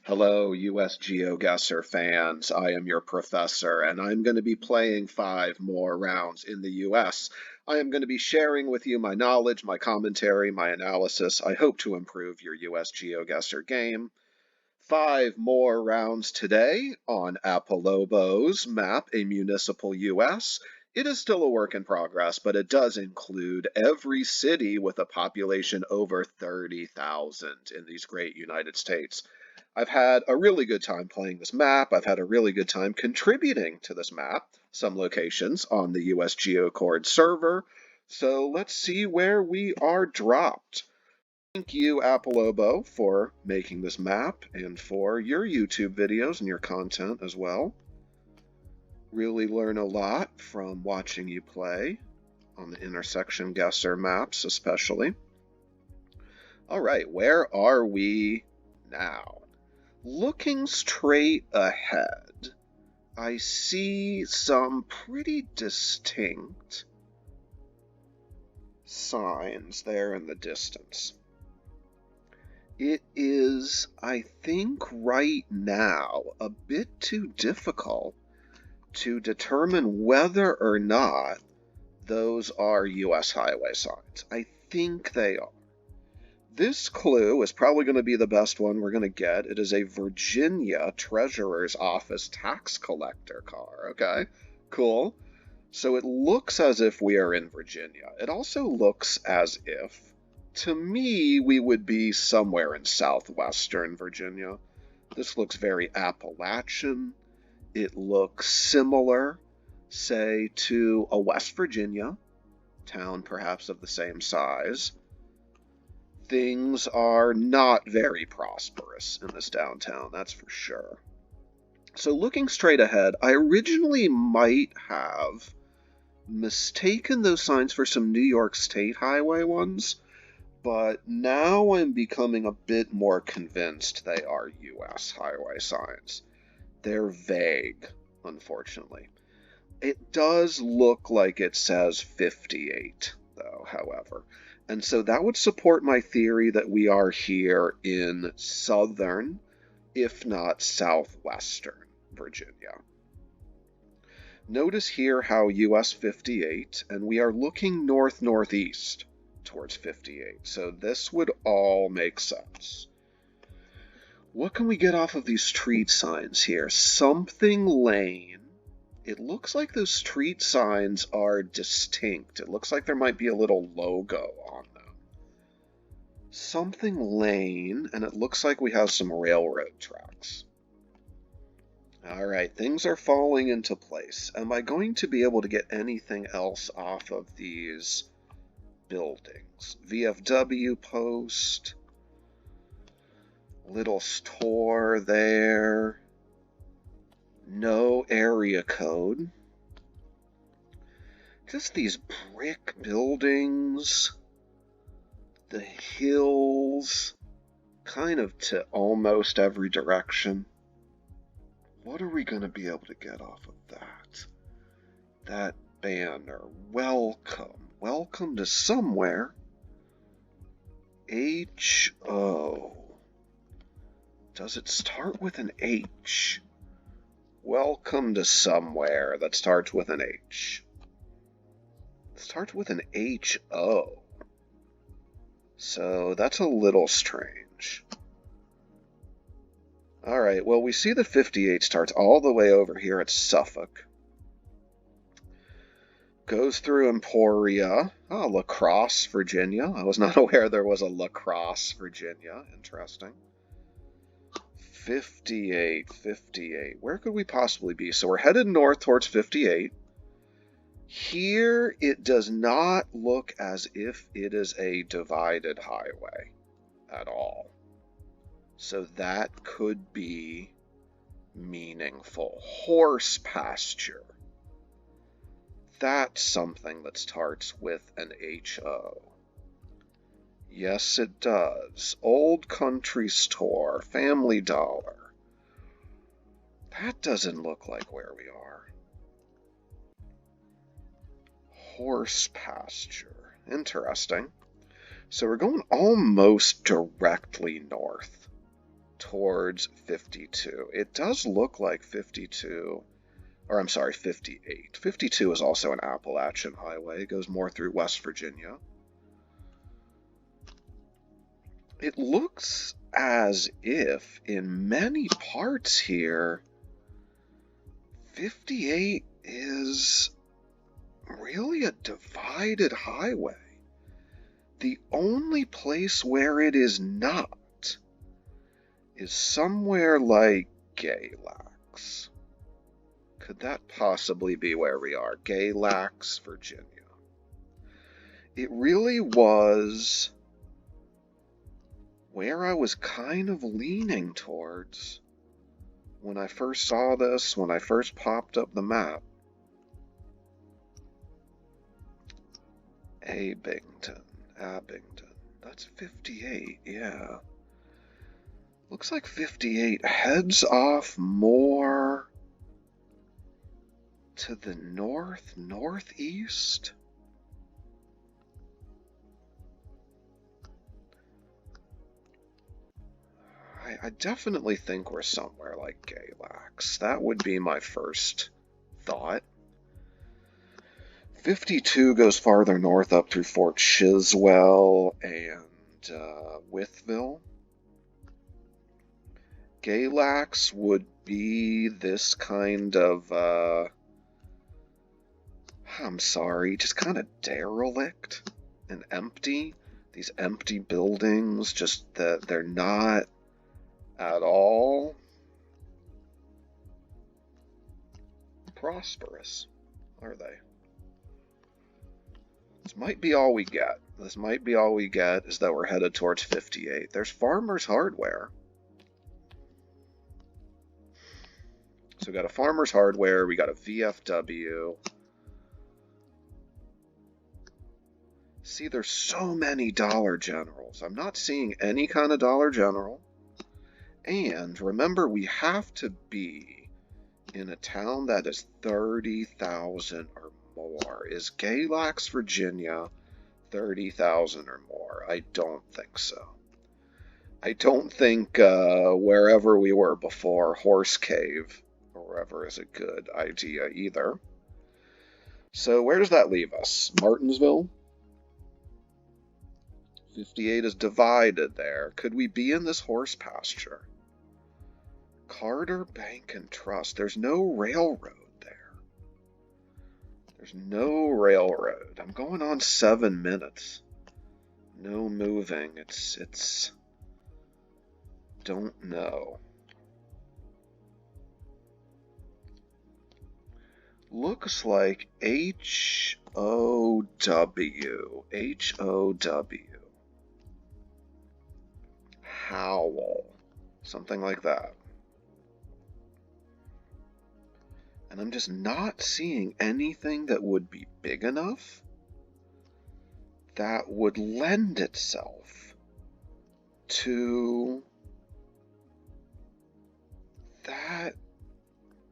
Hello, US Geoguessr fans. I am your professor, and I'm going to be playing 5 more rounds in the US. I am going to be sharing with you my knowledge, my commentary, my analysis. I hope to improve your US Geoguessr game. 5 more rounds today on Apollobo's map, A Municipal US. It is still a work in progress, but it does include every city with a population over 30,000 in these great United States. I've had a really good time playing this map. I've had a really good time contributing to this map, some locations on the US Geoguessr server. So let's see where we are dropped. Thank you, Apollobo, for making this map and for your YouTube videos and your content as well. Really learn a lot from watching you play on the Intersection Guessr maps especially. All right, where are we now? Looking straight ahead, I see some pretty distinct signs there in the distance. It is, I think, right now a bit too difficult to determine whether or not those are US highway signs. I think they are. This clue is probably going to be the best one we're going to get. It is a Virginia Treasurer's Office tax collector car. Okay, cool. So it looks as if we are in Virginia. It also looks as if, to me, we would be somewhere in southwestern Virginia. This looks very Appalachian. It looks similar, say, to a West Virginia town, perhaps of the same size. Things are not very prosperous in this downtown, that's for sure. So looking straight ahead, I originally might have mistaken those signs for some New York State highway ones, but now I'm becoming a bit more convinced they are US highway signs. They're vague, unfortunately. It does look like it says 58, though, however. And so that would support my theory that we are here in southern, if not southwestern, Virginia. Notice here how US 58, and we are looking north-northeast towards 58. So this would all make sense. What can we get off of these street signs here? Something Lane. It looks like those street signs are distinct. It looks like there might be a little logo on them. Something Lane, and it looks like we have some railroad tracks. All right, things are falling into place. Am I going to be able to get anything else off of these buildings? VFW post, little store there. No area code. Just these brick buildings, the hills, kind of to almost every direction. What are we going to be able to get off of that? That banner, welcome. Welcome to somewhere. H-O. Does it start with an H? Welcome to somewhere that starts with an H. It starts with an H-O. So that's a little strange. All right, well, we see that 58 starts all the way over here at Suffolk. Goes through Emporia. Oh, La Crosse, Virginia. I was not aware there was a La Crosse, Virginia. Interesting. 58. Where could we possibly be? So we're headed north towards 58. Here, it does not look as if it is a divided highway at all. So that could be meaningful. Horse pasture. That's something that starts with an H-O. Yes, it does. Old Country Store, Family Dollar. That doesn't look like where we are. Horse pasture. Interesting. So we're going almost directly north. towards 52. It does look like 52, or I'm sorry, 58. 52 is also an Appalachian highway. It goes more through West Virginia. It looks as if in many parts here, 58 is really a divided highway. The only place where it is not is somewhere like Galax. Could that possibly be where we are? Galax, Virginia. It really was where I was kind of leaning towards when I first saw this, when I first popped up the map. Abington. That's 58, yeah. Looks like 58 heads off more to the northeast. I definitely think we're somewhere like Galax. That would be my first thought. 52 goes farther north up through Fort Chiswell and Wytheville. Galax would be this kind of, I'm sorry, just kind of derelict and empty. These empty buildings, just that they're not at all prosperous, are they? This might be all we get. This might be all we get, is that we're headed towards 58. There's Farmer's Hardware. So we got a Farmer's Hardware, we got a VFW. See, there's so many Dollar Generals. I'm not seeing any kind of Dollar General. And remember, we have to be in a town that is 30,000 or more. Is Galax, Virginia 30,000 or more? I don't think so. I don't think wherever we were before, Horse Cave or wherever, is a good idea either. So where does that leave us? Martinsville? 58 is divided there. Could we be in this horse pasture? Carter Bank and Trust. There's no railroad there. There's no railroad. I'm going on 7 minutes. No moving. It's don't know. Looks like H-O-W. H-O-W. Howell. Something like that. And I'm just not seeing anything that would be big enough that would lend itself to that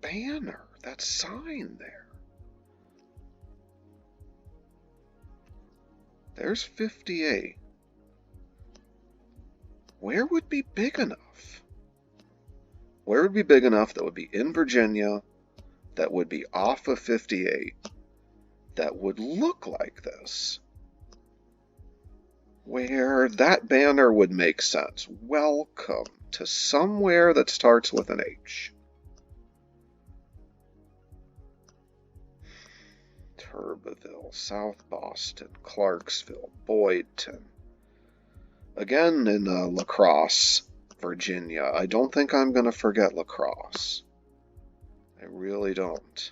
banner, that sign there. There's 58. Where would be big enough? Where would be big enough that would be in Virginia, that would be off of 58, that would look like this, where that banner would make sense? Welcome to somewhere that starts with an H. Turbeville, South Boston, Clarksville, Boydton. Again in La Crosse, Virginia. I don't think I'm going to forget La Crosse. I really don't.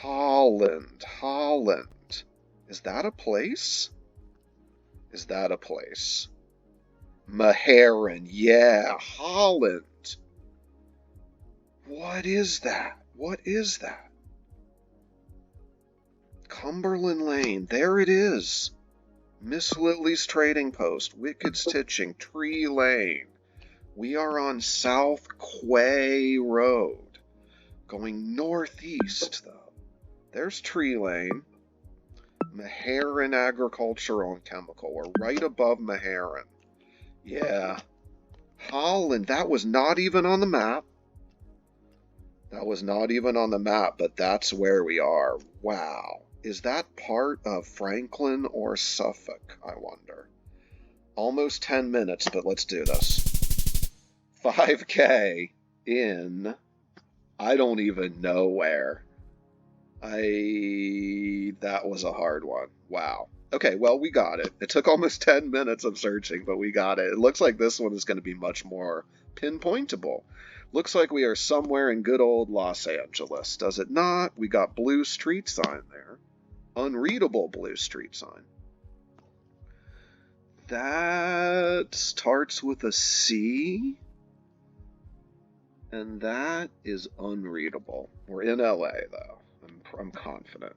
Holland. Is that a place? Is that a place? Meharon. Yeah, Holland. What is that? What is that? Cumberland Lane. There it is. Miss Lily's Trading Post. Wicked Stitching. Tree Lane. We are on South Quay Road, going northeast, though. There's Tree Lane, Meharon Agricultural and Chemical. We're right above Meharon. Yeah. Holland, that was not even on the map. That was not even on the map, but that's where we are. Wow. Is that part of Franklin or Suffolk, I wonder? Almost 10 minutes, but let's do this. 5K in, I don't even know where. That was a hard one. Wow. Okay, well, we got it. It took almost 10 minutes of searching, but we got it. It looks like this one is going to be much more pinpointable. Looks like we are somewhere in good old Los Angeles, does it not? We got blue street sign there. Unreadable blue street sign. That starts with a C, and that is unreadable. We're in LA, though. I'm confident.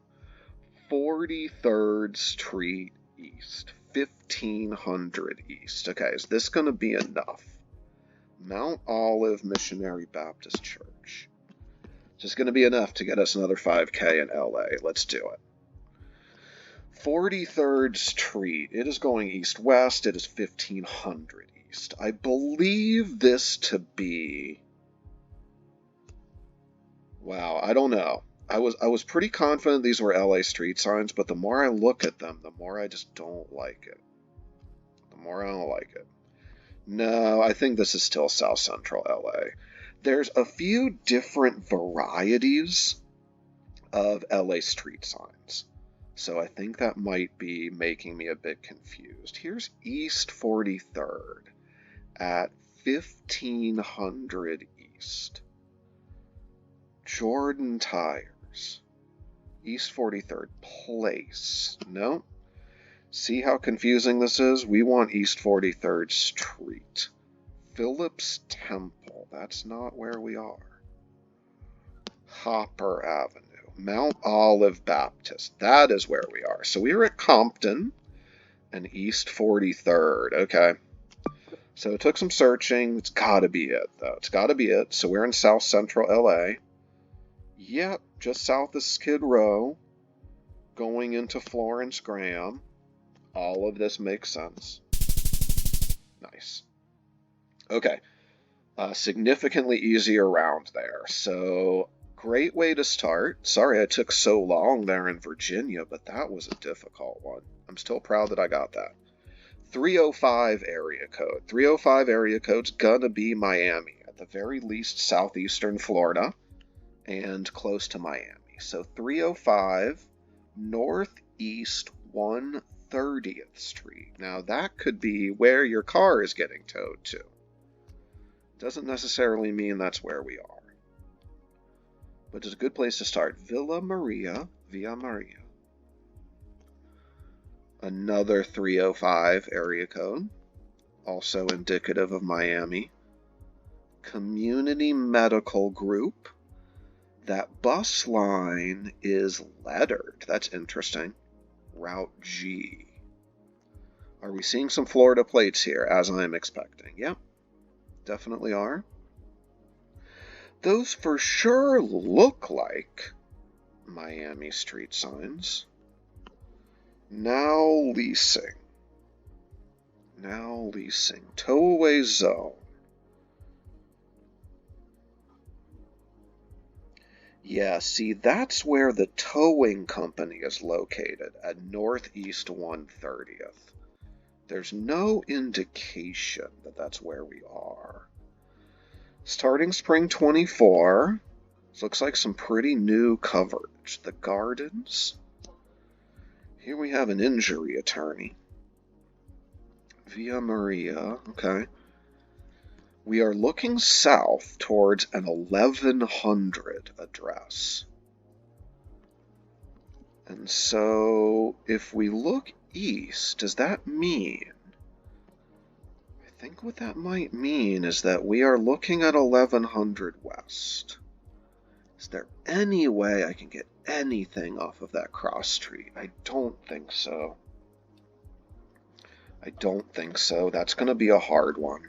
43rd Street East, 1500 East. Okay, is this going to be enough? Mount Olive Missionary Baptist Church. Is this going to be enough to get us another 5K in LA? Let's do it. 43rd Street. It is going east-west. It is 1500 East. I believe this to be... Wow, I don't know. I was pretty confident these were LA street signs, but the more I look at them, the more I just don't like it. The more I don't like it. No, I think this is still South Central LA. There's a few different varieties of LA street signs, so I think that might be making me a bit confused. Here's East 43rd at 1500 East. Jordan Tires. East 43rd Place. No. See how confusing this is? We want East 43rd Street. Phillips Temple. That's not where we are. Hopper Avenue. Mount Olive Baptist. That is where we are. So we are at Compton and East 43rd. Okay. So it took some searching. It's got to be it, though. It's got to be it. So we're in South Central LA. Yep, just south of Skid Row, going into Florence Graham. All of this makes sense. Nice. Okay, significantly easier round there. So, great way to start. Sorry I took so long there in Virginia, but that was a difficult one. I'm still proud that I got that. 305 area code. 305 area code's gonna be Miami, at the very least southeastern Florida. And close to Miami. So 305 Northeast 130th Street. Now that could be where your car is getting towed to. Doesn't necessarily mean that's where we are. But it's a good place to start. Villa Maria. Another 305 area code. Also indicative of Miami. Community Medical Group. That bus line is lettered. That's interesting. Route G. Are we seeing some Florida plates here, as I'm expecting? Yep, definitely are. Those for sure look like Miami street signs. Now leasing. Towaway zone. Yeah, see, that's where the towing company is located, at Northeast 130th. There's no indication that that's where we are. Starting spring 24, this looks like some pretty new coverage. The Gardens. Here we have an injury attorney. Via Maria, okay. We are looking south towards an 1100 address. And so, if we look east, does that mean... I think what that might mean is that we are looking at 1100 west. Is there any way I can get anything off of that cross street? I don't think so. That's going to be a hard one.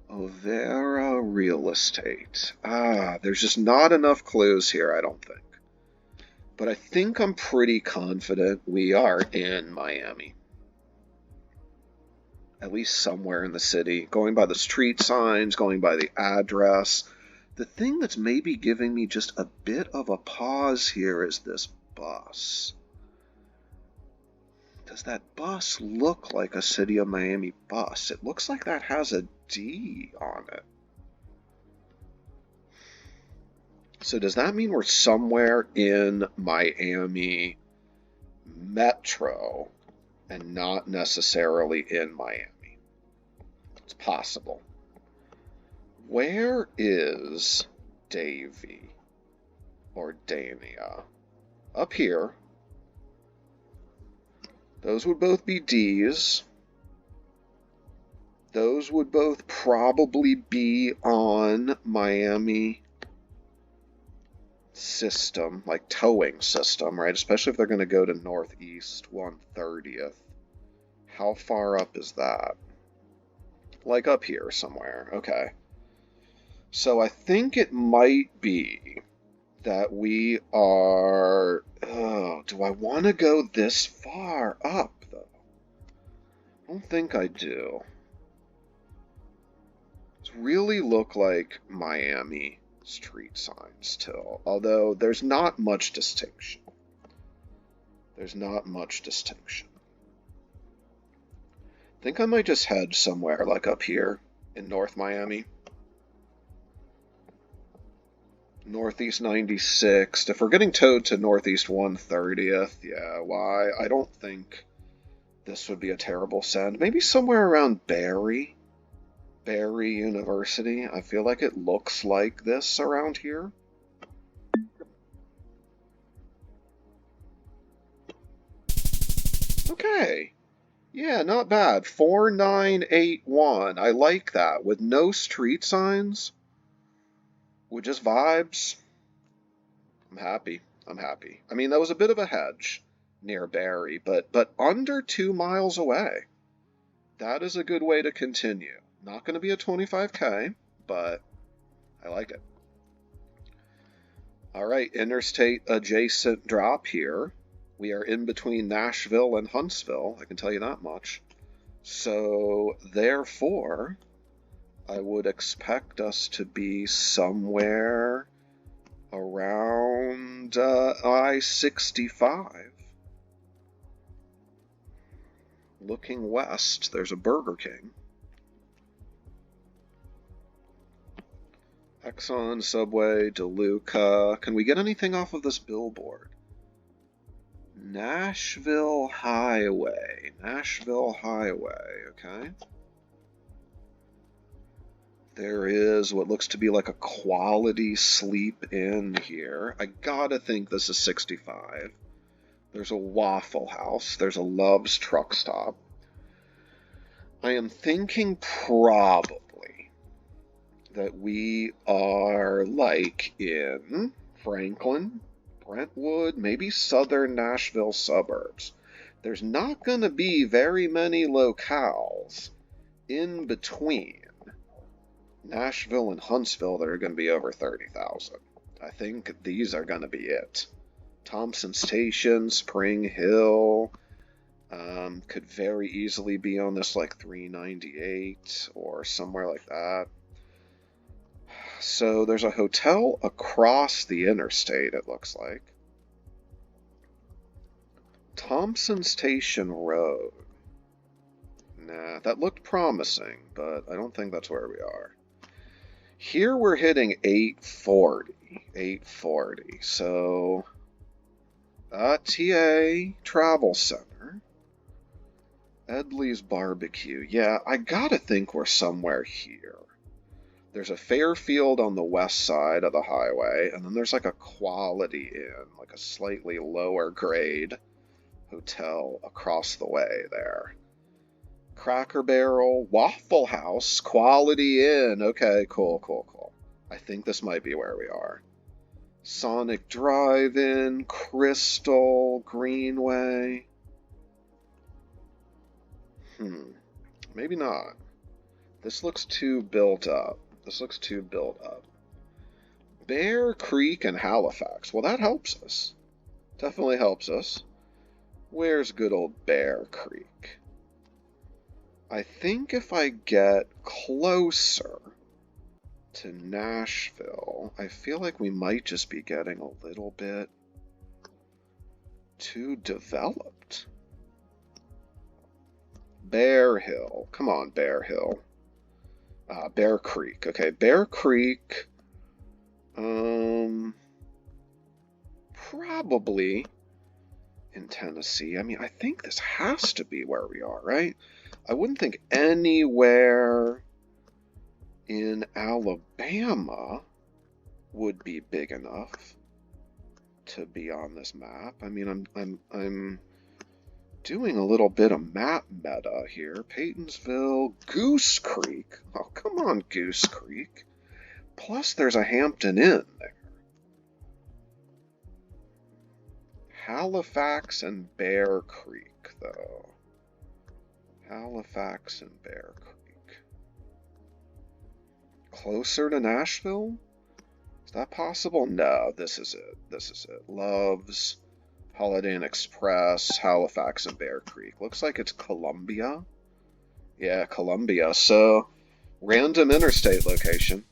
Overa Real Estate. There's just not enough clues here, I don't think. But I think I'm pretty confident we are in Miami. At least somewhere in the city. Going by the street signs, going by the address. The thing that's maybe giving me just a bit of a pause here is this bus. Does that bus look like a City of Miami bus? It looks like that has a D on it. So does that mean we're somewhere in Miami Metro and not necessarily in Miami? It's possible. Where is Davie or Dania? Up here. Those would both be D's. Those would both probably be on Miami system, like towing system, right? Especially if they're going to go to Northeast 130th. How far up is that? Like up here somewhere. Okay. So I think it might be that we are... Oh, do I want to go this far up, though? I don't think I do. These really look like Miami street signs still, although there's not much distinction. There's not much distinction. I think I might just head somewhere like up here in North Miami. Northeast 96th. If we're getting towed to Northeast 130th, yeah, why? I don't think this would be a terrible send. Maybe somewhere around Barry University. I feel like it looks like this around here. Okay. Yeah, not bad. 4981. I like that. With no street signs. With just vibes. I'm happy. I'm happy. I mean, that was a bit of a hedge near Barry, but under 2 miles away. That is a good way to continue. Not going to be a 25K, but I like it. All right, interstate adjacent drop here. We are in between Nashville and Huntsville, I can tell you that much. So, therefore, I would expect us to be somewhere around I-65. Looking west, there's a Burger King. Exxon, Subway, DeLuca. Can we get anything off of this billboard? Nashville Highway. Nashville Highway, okay. There is what looks to be like a Quality Sleep Inn here. I gotta think this is 65. There's a Waffle House. There's a Love's Truck Stop. I am thinking probably that we are like in Franklin, Brentwood, maybe southern Nashville suburbs. There's not going to be very many locales in between Nashville and Huntsville that are going to be over 30,000. I think these are going to be it. Thompson Station, Spring Hill, could very easily be on this like 398 or somewhere like that. So there's a hotel across the interstate, it looks like. Thompson Station Road. Nah, that looked promising, but I don't think that's where we are. Here we're hitting 840. 840. So, TA Travel Center. Edley's Barbecue. Yeah, I gotta think we're somewhere here. There's a Fairfield on the west side of the highway, and then there's like a Quality Inn, like a slightly lower grade hotel across the way there. Cracker Barrel, Waffle House, Quality Inn. Okay, cool. I think this might be where we are. Sonic Drive-In, Crystal, Greenway. Maybe not. This looks too built up. Bear Creek and Halifax. Well, that helps us. Definitely helps us. Where's good old Bear Creek? I think if I get closer to Nashville, I feel like we might just be getting a little bit too developed. Bear Hill. Come on, Bear Hill. Bear Creek. Okay, Bear Creek. Probably in Tennessee. I mean, I think this has to be where we are, right? I wouldn't think anywhere in Alabama would be big enough to be on this map. I mean, I'm doing a little bit of map meta here. Peytonsville, Goose Creek. Oh, come on, Goose Creek. Plus, there's a Hampton Inn there. Halifax and Bear Creek, though. Halifax and Bear Creek. Closer to Nashville? Is that possible? No, this is it. This is it. Loves, Holiday Inn Express, Halifax and Bear Creek. Looks like it's Columbia. Yeah, Columbia. So, random interstate location.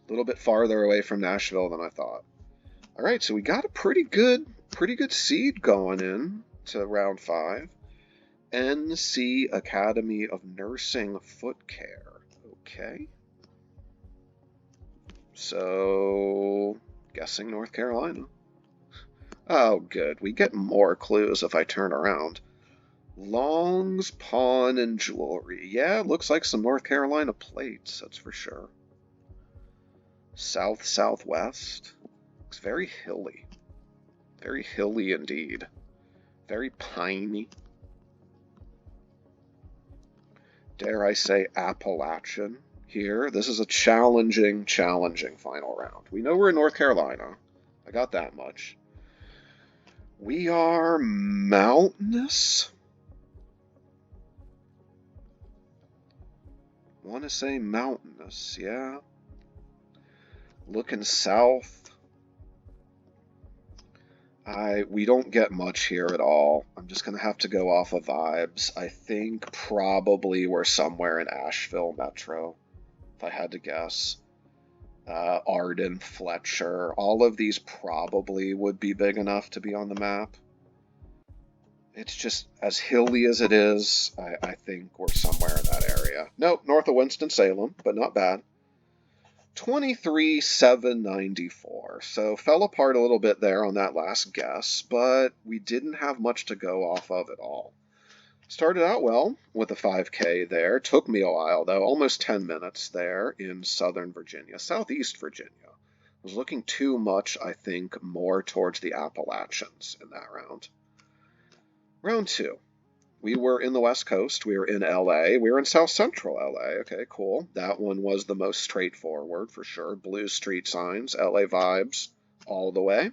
A little bit farther away from Nashville than I thought. All right, so we got a pretty good seed going in to round 5. NC Academy of Nursing Foot Care. Okay. So, guessing North Carolina. Oh, good. We get more clues if I turn around. Long's Pawn and Jewelry. Yeah, looks like some North Carolina plates, that's for sure. Southwest. Looks very hilly. Very hilly indeed. Very piney. Dare I say Appalachian here. This is a challenging final round. We know we're in North Carolina. I got that much. We are mountainous. Want to say mountainous, yeah. Looking south. We don't get much here at all. I'm just going to have to go off of vibes. I think probably we're somewhere in Asheville Metro, if I had to guess. Arden, Fletcher, all of these probably would be big enough to be on the map. It's just as hilly as it is, I think we're somewhere in that area. Nope, north of Winston-Salem, but not bad. 23,794. So fell apart a little bit there on that last guess, but we didn't have much to go off of at all. Started out well with a 5K there. Took me a while, though, almost 10 minutes there in Southern Virginia, Southeast Virginia. Was looking too much, I think, more towards the Appalachians in that round. Round 2. We were in the West Coast. We were in LA. We were in South Central LA. Okay, cool. That one was the most straightforward for sure. Blue street signs, LA vibes all the way.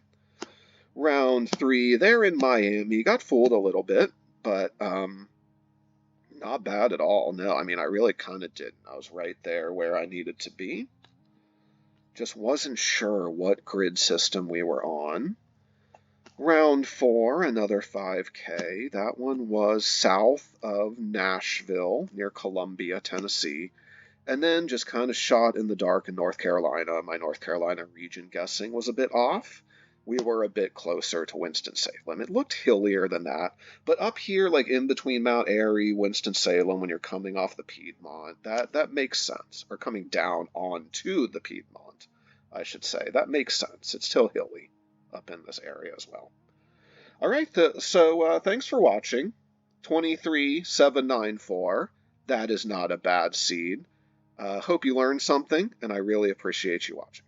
Round 3, they're in Miami. Got fooled a little bit, but not bad at all. No, I mean, I really kind of didn't. I was right there where I needed to be. Just wasn't sure what grid system we were on. Round 4, another 5K. That one was south of Nashville, near Columbia, Tennessee. And then just kind of shot in the dark in North Carolina. My North Carolina region guessing was a bit off. We were a bit closer to Winston-Salem. It looked hillier than that. But up here, like in between Mount Airy, Winston-Salem, when you're coming off the Piedmont, that makes sense. Or coming down onto the Piedmont, I should say. That makes sense. It's still hilly up in this area as well. All right, so thanks for watching. 23,794. That is not a bad seed. Hope you learned something, and I really appreciate you watching.